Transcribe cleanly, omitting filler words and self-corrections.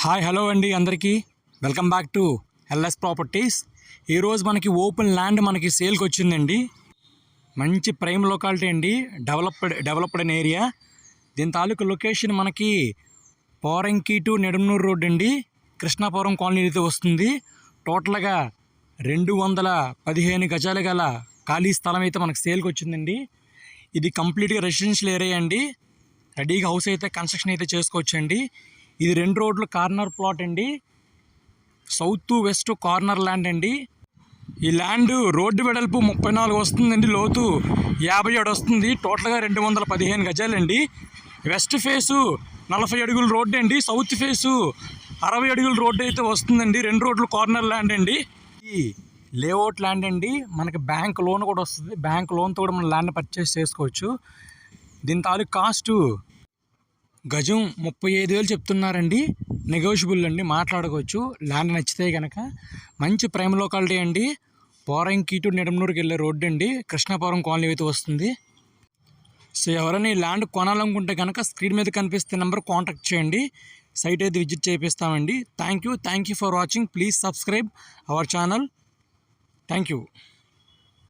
Hi hello అండి అందరికీ welcome back to LS properties. ఈరోజు మనకి ఓపెన్ ల్యాండ్ మనకి సేల్కి వచ్చిందండి. మంచి ప్రైమ్ లొకాలిటీ అండి, డెవలప్డ్ ఏరియా. దీని తాలూకు లొకేషన్ మనకి పోరంకి టు నెడమనూరు రోడ్ అండి, కృష్ణాపురం కాలనీ అయితే వస్తుంది. టోటల్గా 215 గజాలు గల ఖాళీ స్థలం అయితే మనకి సేల్కి వచ్చిందండి. ఇది కంప్లీట్గా రెసిడెన్షియల్ ఏరియా అండి. రెడీగా హౌస్ అయితే కన్స్ట్రక్షన్ అయితే చేసుకోవచ్చండి. ఇది 2 రోడ్లు కార్నర్ ప్లాట్ అండి, సౌత్ వెస్ట్ కార్నర్ ల్యాండ్ అండి. ఈ ల్యాండ్ రోడ్డు వెడల్పు 34 వస్తుందండి, లోతు 57 వస్తుంది. టోటల్గా 215 గజాలండి. వెస్ట్ ఫేసు 40 అడుగుల రోడ్డు అండి, సౌత్ ఫేసు 60 అడుగుల రోడ్డు అయితే వస్తుందండి. 2 రోడ్లు కార్నర్ ల్యాండ్ అండి. ఈ లేఅవుట్ ల్యాండ్ అండి, మనకి బ్యాంక్ లోన్ కూడా వస్తుంది. బ్యాంక్ లోన్తో కూడా మనం ల్యాండ్ పర్చేస్ చేసుకోవచ్చు. దీని తాలూకు కాస్ట్ గజం 35,000 చెప్తున్నారండి. నెగోషియబుల్ అండి, మాట్లాడుకోవచ్చు ల్యాండ్ నచ్చితే కనుక. మంచి ప్రైమ్ లొకాలిటీ అండి, పోరంకి టు నెడమనూరుకి వెళ్ళే రోడ్డు అండి, కృష్ణాపురం కాలనీ అయితే వస్తుంది. సో ఎవరైనా ఈ ల్యాండ్ కొనాలనుకుంటే కనుక స్క్రీన్ మీద కనిపిస్తే నెంబర్ కాంటాక్ట్ చేయండి. సైట్ అయితే విజిట్ చేపిస్తామండి. Thank you for watching. Please subscribe our channel. Thank you.